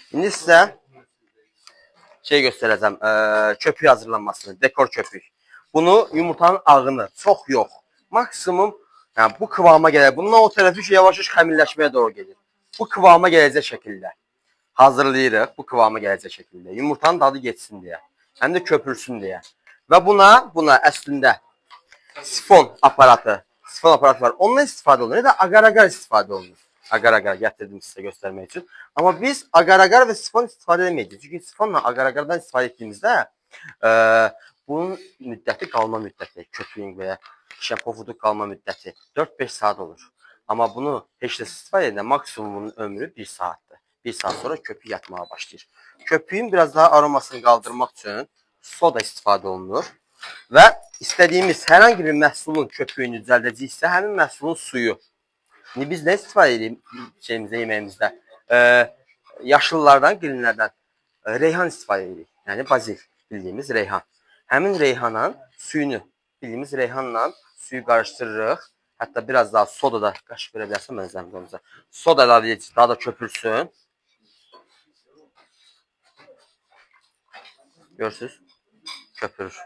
İndi sizə şey göstərəcəm, köpük hazırlanmasını, dekor köpük. Bunu yumurtanın ağını, çox yox, maksimum yəni bu kıvama gəlir. Bundan o tərəfi ki, yavaş-yavaş xəmirləşməyə doğru gedir. Bu kıvama gələcək şəkildə hazırlayırıq, bu kıvama gələcək şəkildə. Yumurtanın dadı geçsin deyə, həm də köpürsün deyə. Və buna əslində sifon aparatı var. Ondan istifadə olunur. Ya da agar-agar istifadə olunur. Agar-agar gətirdim sizə göstərmək üçün. Amma biz agar-agar və sifon istifadə edeməyəcəyik. Çünki sifonla agar-agardan istifadə etdiyimizdə bunun müddəti, qalma müddəti, köpüyün və ya şəpofudun qalma müddəti 4-5 saat olur. Amma bunu heç də istifadə edəndə maksimumun ömrü 1 saatdır. 1 saat sonra köpük yatmağa başlayır. Köpüyün biraz daha aromasını qaldırmaq üçün soda istifadə olunur. Və istədiyimiz hər hansı bir məhsulun köpüyünü düzəldəcəksə, həmin məhsulun suyu. İndi biz nə istifadə edirik yeməyimizdə? Yaşıllardan, qilinlərdən reyhan istifadə edirik. Yəni bazil bildiyimiz reyhan. Həmin reyhanın suyunu bildiyimiz reyhanla suyu qarışdırırıq. Hətta biraz daha soda da qaşıq verə bilərsən mən zəhmət olmasa. Soda əlavə edirik, daha da köpürsün. Görürsünüz? Köpürür.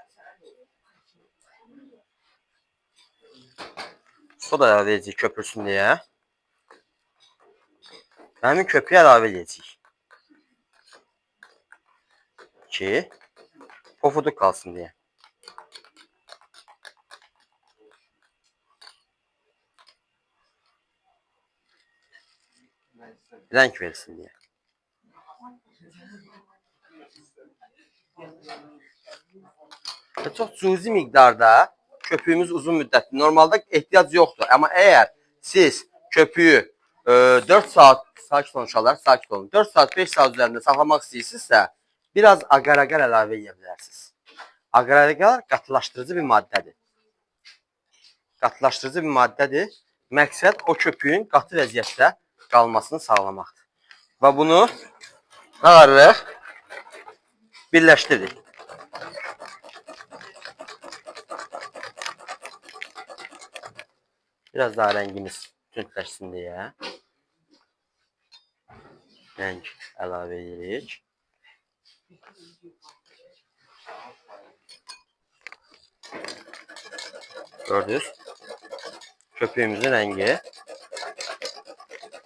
Soda əlavə edəcəyik köpürsün deyə. Həmin köpüyü əlavə edəcəyik. Ki, pofuduk qalsın deyə. Rəng versin deyə. Çox cüzi miqdarda köpüyümüz uzun müddətli. Normalda ehtiyac yoxdur. Amma əgər siz köpüyü 4 saat, sakit olun uşaqlar, sakit olun. 4 saat, 5 saat üzərində saxlamaq istəyirsinizsə, biraz agar-agar əlavə edə bilərsiniz. Agar-agar qatılaşdırıcı bir maddədir. Qatılaşdırıcı bir maddədir. Məqsəd o köpüyün qatı vəziyyətdə qalmasını sağlamaqdır. Və bunu ağarırıq, birləşdiririk. Biraz daha rəngimiz tündləşsin deyə rəng əlavə edirik. Gördünüz? Köpüyümüzün rəngi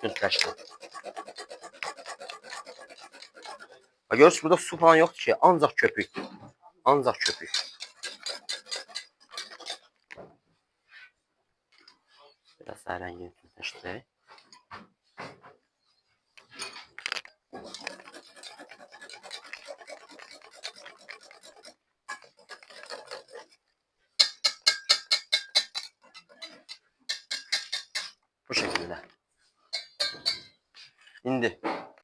tündləşdi. Görürsünüz, burada su falan yoxdur ki, ancaq köpük. Ancaq köpük. Biraz daha rəngini tündləşdirək. Bu şəkildə. İndi